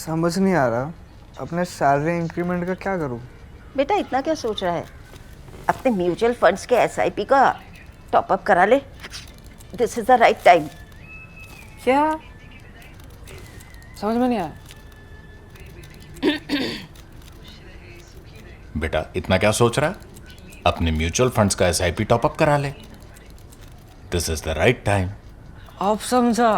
समझ नहीं आ रहा अपने सैलरी इंक्रीमेंट का क्या करूं। बेटा इतना क्या सोच रहा है? अपने म्यूचुअल फंड्स के एसआईपी का टॉप अप करा ले। This is the right time. क्या समझ में नहीं आया? बेटा इतना क्या सोच रहा है? अपने म्यूचुअल फंड्स का एसआईपी टॉपअप करा ले। This is the right time. अब समझा।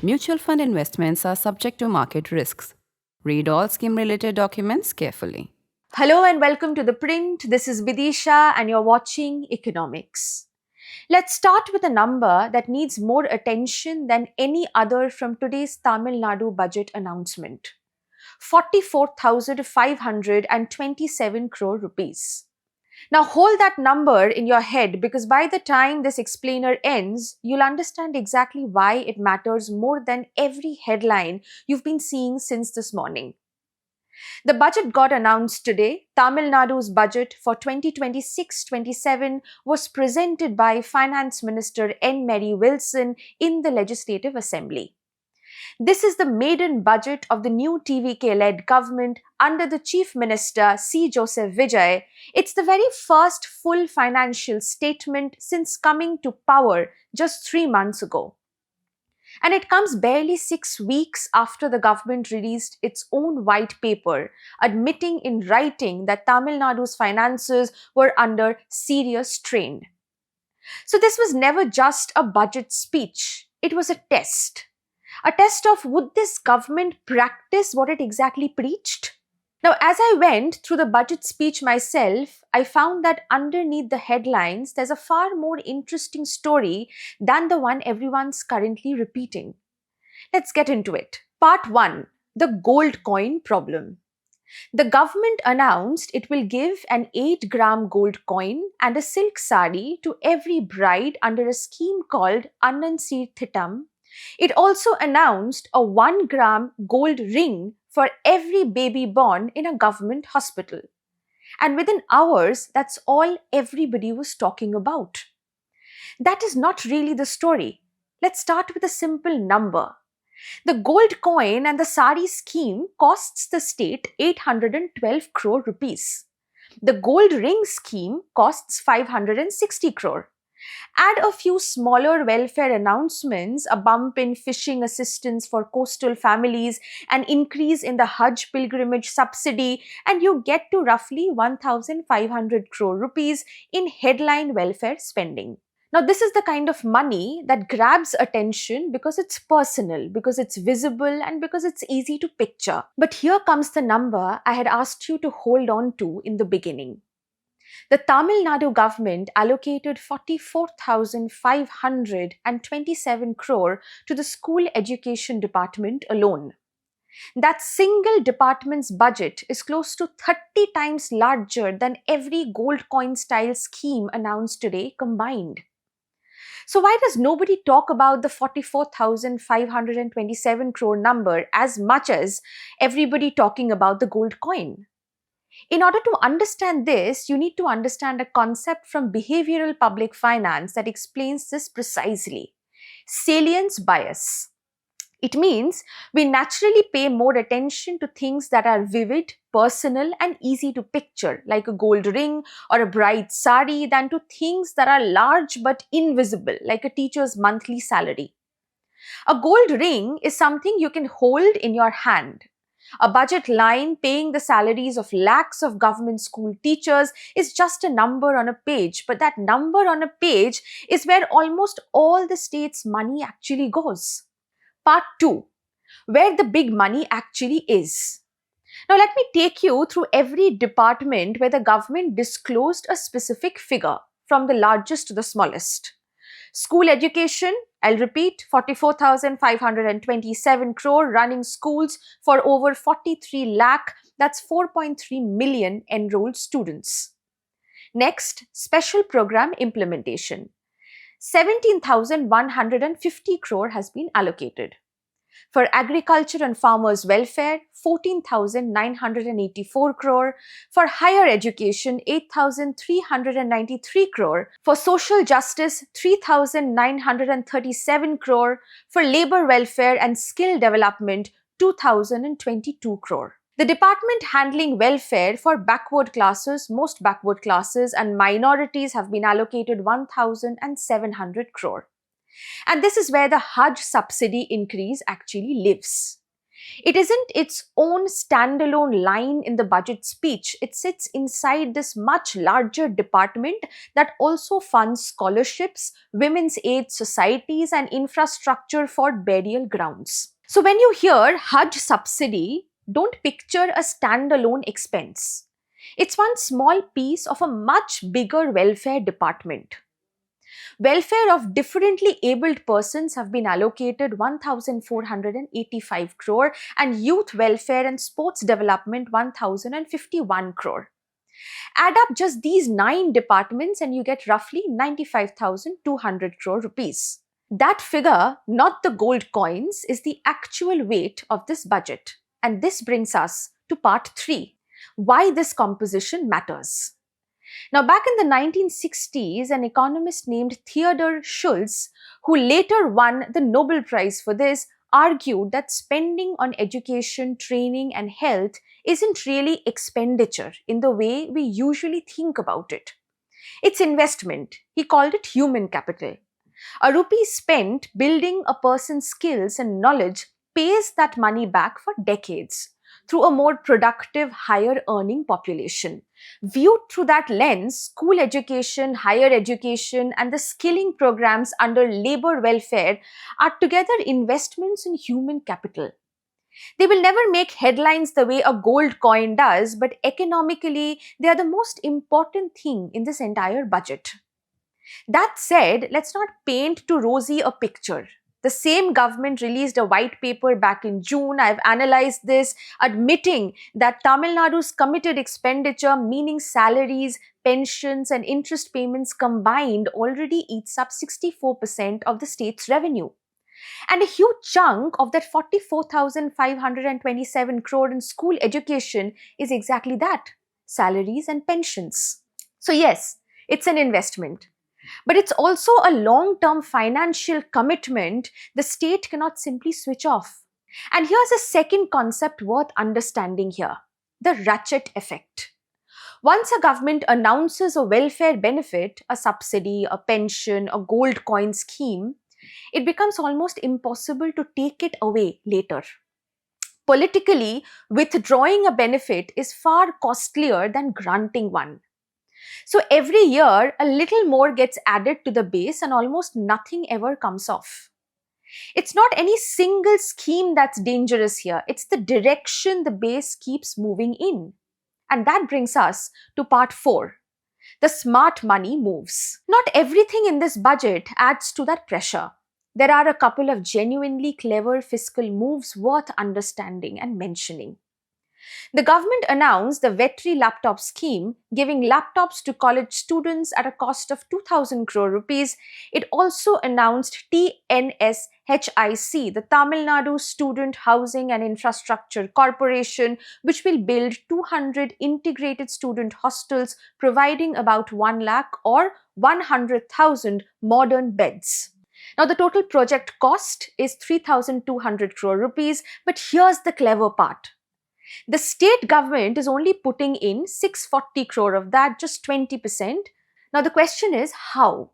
Mutual fund investments are subject to market risks. Read all scheme-related documents carefully. Hello and welcome to The Print. This is Bidisha and you're watching Economics. Let's start with a number that needs more attention than any other from today's Tamil Nadu Budget announcement. 44,527 crore rupees. Now hold that number in your head because by the time this explainer ends, you'll understand exactly why it matters more than every headline you've been seeing since this morning. The budget got announced today. Tamil Nadu's budget for 2026-27 was presented by Finance Minister N. Mary Wilson in the Legislative Assembly. This is the maiden budget of the new TVK-led government under the Chief Minister C. Joseph Vijay. It's the very first full financial statement since coming to power just 3 months ago. And it comes barely 6 weeks after the government released its own white paper, admitting in writing that Tamil Nadu's finances were under serious strain. So this was never just a budget speech. It was a test. A test of would this government practice what it exactly preached? Now, as I went through the budget speech myself, I found that underneath the headlines, there's a far more interesting story than the one everyone's currently repeating. Let's get into it. Part 1. The gold coin problem. The government announced it will give an 8-gram gold coin and a silk sari to every bride under a scheme called Annansir Thittam. It also announced a 1-gram gold ring for every baby born in a government hospital. And within hours, that's all everybody was talking about. That is not really the story. Let's start with a simple number. The gold coin and the sari scheme costs the state 812 crore rupees. The gold ring scheme costs 560 crore. Add a few smaller welfare announcements, a bump in fishing assistance for coastal families, an increase in the Hajj pilgrimage subsidy, and you get to roughly 1,500 crore rupees in headline welfare spending. Now, this is the kind of money that grabs attention because it's personal, because it's visible, and because it's easy to picture. But here comes the number I had asked you to hold on to in the beginning. The Tamil Nadu government allocated 44,527 crore to the school education department alone. That single department's budget is close to 30 times larger than every gold coin style scheme announced today combined. So why does nobody talk about the 44,527 crore number as much as everybody talking about the gold coin? In order to understand this, you need to understand a concept from behavioral public finance that explains this precisely. Salience bias. It means we naturally pay more attention to things that are vivid, personal, and easy to picture, like a gold ring or a bright sari, than to things that are large but invisible, like a teacher's monthly salary. A gold ring is something you can hold in your hand. A budget line paying the salaries of lakhs of government school teachers is just a number on a page, but that number on a page is where almost all the state's money actually goes. Part 2. Where the big money actually is. Now let me take you through every department where the government disclosed a specific figure, from the largest to the smallest. School education, I'll repeat, 44,527 crore running schools for over 43 lakh, that's 4.3 million enrolled students. Next, special program implementation. 17,150 crore has been allocated. For agriculture and farmers' welfare, 14,984 crore. For higher education, 8,393 crore. For social justice, 3,937 crore. For labor welfare and skill development, 2,022 crore. The department handling welfare for backward classes, most backward classes and minorities have been allocated 1,700 crore. And this is where the Hajj subsidy increase actually lives. It isn't its own standalone line in the budget speech. It sits inside this much larger department that also funds scholarships, women's aid societies, and infrastructure for burial grounds. So when you hear Hajj subsidy, don't picture a standalone expense. It's one small piece of a much bigger welfare department. Welfare of differently abled persons have been allocated 1,485 crore and youth welfare and sports development 1,051 crore. Add up just these 9 departments and you get roughly 95,200 crore rupees. That figure, not the gold coins, is the actual weight of this budget. And this brings us to part 3, why this composition matters. Now, back in the 1960s, an economist named Theodor Schultz, who later won the Nobel Prize for this, argued that spending on education, training, and health isn't really expenditure in the way we usually think about it. It's investment. He called it human capital. A rupee spent building a person's skills and knowledge pays that money back for decades through a more productive, higher earning population. Viewed through that lens, school education, higher education, and the skilling programs under labor welfare are together investments in human capital. They will never make headlines the way a gold coin does, but economically, they are the most important thing in this entire budget. That said, let's not paint too rosy a picture. The same government released a white paper back in June. I've analyzed this, admitting that Tamil Nadu's committed expenditure, meaning salaries, pensions, and interest payments combined, already eats up 64% of the state's revenue. And a huge chunk of that 44,527 crore in school education is exactly that, salaries and pensions. So yes, it's an investment. But it's also a long-term financial commitment the state cannot simply switch off. And here's a second concept worth understanding here, the ratchet effect. Once a government announces a welfare benefit, a subsidy, a pension, a gold coin scheme, it becomes almost impossible to take it away later. Politically, withdrawing a benefit is far costlier than granting one. So every year, a little more gets added to the base and almost nothing ever comes off. It's not any single scheme that's dangerous here. It's the direction the base keeps moving in. And that brings us to part 4. The smart money moves. Not everything in this budget adds to that pressure. There are a couple of genuinely clever fiscal moves worth understanding and mentioning. The government announced the Vetri laptop scheme, giving laptops to college students at a cost of 2,000 crore rupees. It also announced TNSHIC, the Tamil Nadu Student Housing and Infrastructure Corporation, which will build 200 integrated student hostels, providing about 1 lakh or 100,000 modern beds. Now, the total project cost is 3,200 crore rupees, but here's the clever part. The state government is only putting in 640 crore of that, just 20%. Now the question is how?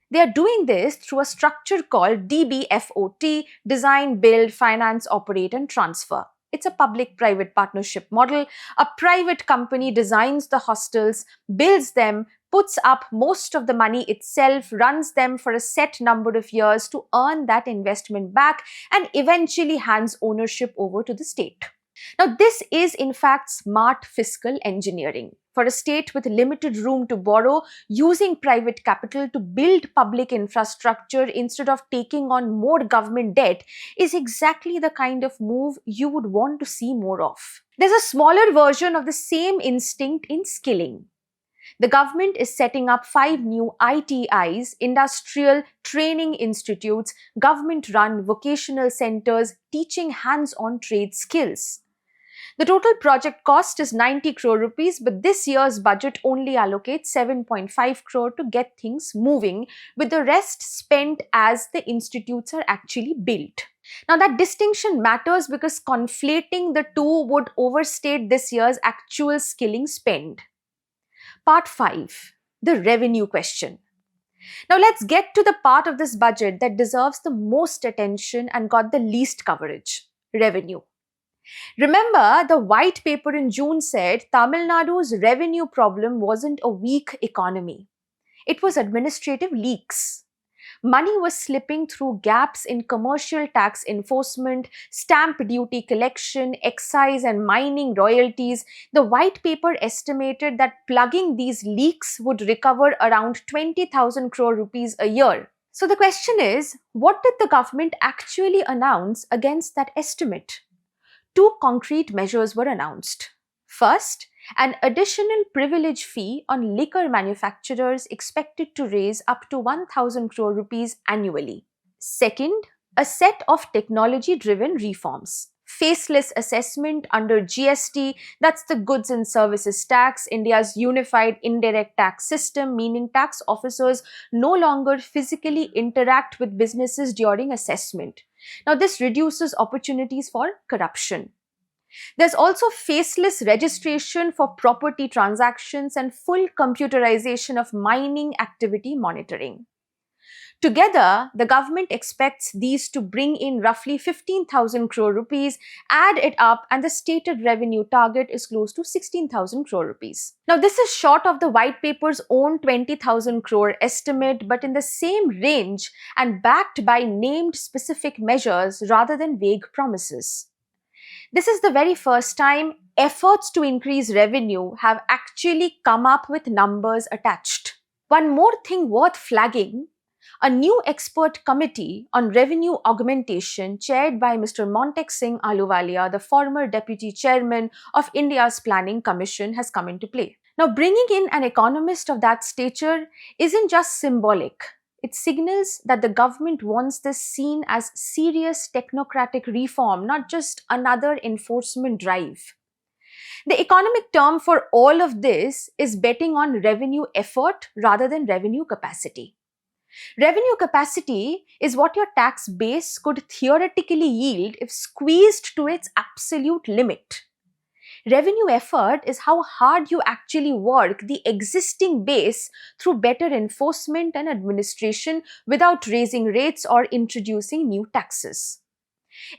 They are doing this through a structure called DBFOT, Design, Build, Finance, Operate and Transfer. It's a public-private partnership model. A private company designs the hostels, builds them, puts up most of the money itself, runs them for a set number of years to earn that investment back, and eventually hands ownership over to the state. Now, this is in fact smart fiscal engineering. For a state with limited room to borrow, using private capital to build public infrastructure instead of taking on more government debt is exactly the kind of move you would want to see more of. There's a smaller version of the same instinct in skilling. The government is setting up 5 new ITIs, industrial training institutes, government-run vocational centers teaching hands-on trade skills. The total project cost is 90 crore rupees, but this year's budget only allocates 7.5 crore to get things moving, with the rest spent as the institutes are actually built. Now that distinction matters because conflating the two would overstate this year's actual skilling spend. Part 5. The revenue question. Now let's get to the part of this budget that deserves the most attention and got the least coverage. Revenue. Remember, the white paper in June said Tamil Nadu's revenue problem wasn't a weak economy. It was administrative leaks. Money was slipping through gaps in commercial tax enforcement, stamp duty collection, excise and mining royalties. The white paper estimated that plugging these leaks would recover around 20,000 crore rupees a year. So the question is, what did the government actually announce against that estimate? 2 concrete measures were announced. First, an additional privilege fee on liquor manufacturers expected to raise up to 1,000 crore rupees annually. Second, a set of technology-driven reforms. Faceless assessment under GST, that's the Goods and Services Tax, India's unified indirect tax system, meaning tax officers no longer physically interact with businesses during assessment. Now, this reduces opportunities for corruption. There's also faceless registration for property transactions and full computerization of mining activity monitoring. Together, the government expects these to bring in roughly 15,000 crore rupees. Add it up and the stated revenue target is close to 16,000 crore rupees. Now, this is short of the white paper's own 20,000 crore estimate, but in the same range and backed by named specific measures rather than vague promises. This is the very first time efforts to increase revenue have actually come up with numbers attached. One more thing worth flagging: a new expert committee on revenue augmentation chaired by Mr. Montek Singh Ahluwalia, the former deputy chairman of India's Planning Commission, has come into play. Now, bringing in an economist of that stature isn't just symbolic. It signals that the government wants this seen as serious technocratic reform, not just another enforcement drive. The economic term for all of this is betting on revenue effort rather than revenue capacity. Revenue capacity is what your tax base could theoretically yield if squeezed to its absolute limit. Revenue effort is how hard you actually work the existing base through better enforcement and administration without raising rates or introducing new taxes.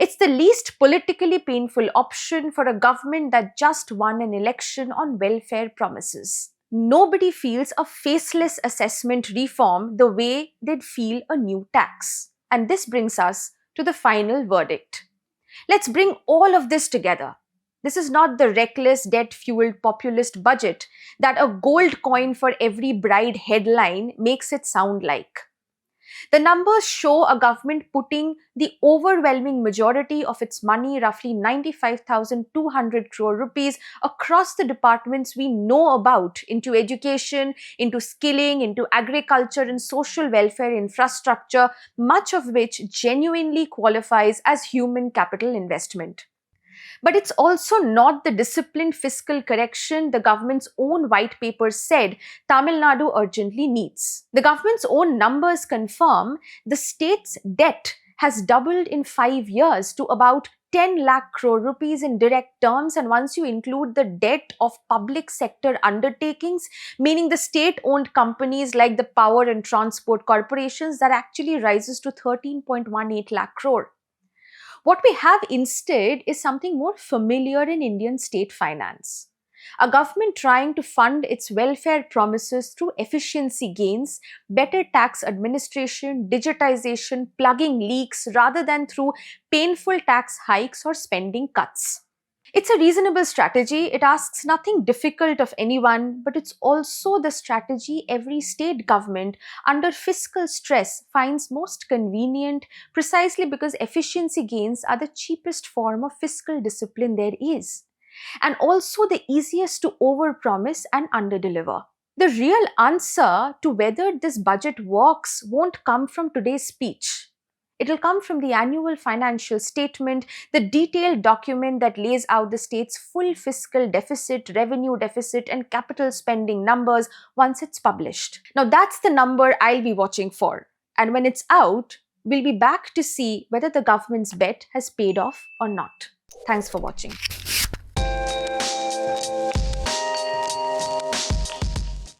It's the least politically painful option for a government that just won an election on welfare promises. Nobody feels a faceless assessment reform the way they'd feel a new tax. And this brings us to the final verdict. Let's bring all of this together. This is not the reckless, debt-fueled populist budget that a gold coin for every bride headline makes it sound like. The numbers show a government putting the overwhelming majority of its money, roughly 95,200 crore rupees, across the departments we know about, into education, into skilling, into agriculture and social welfare infrastructure, much of which genuinely qualifies as human capital investment. But it's also not the disciplined fiscal correction the government's own white paper said Tamil Nadu urgently needs. The government's own numbers confirm the state's debt has doubled in 5 years to about 10 lakh crore rupees in direct terms, and once you include the debt of public sector undertakings, meaning the state-owned companies like the power and transport corporations, that actually rises to 13.18 lakh crore. What we have instead is something more familiar in Indian state finance. A government trying to fund its welfare promises through efficiency gains, better tax administration, digitization, plugging leaks, rather than through painful tax hikes or spending cuts. It's a reasonable strategy. It asks nothing difficult of anyone, but it's also the strategy every state government under fiscal stress finds most convenient, precisely because efficiency gains are the cheapest form of fiscal discipline there is, and also the easiest to overpromise and underdeliver. The real answer to whether this budget works won't come from today's speech. It will come from the annual financial statement, the detailed document that lays out the state's full fiscal deficit, revenue deficit, and capital spending numbers once it's published. Now, that's the number I'll be watching for. And when it's out, we'll be back to see whether the government's bet has paid off or not. Thanks for watching.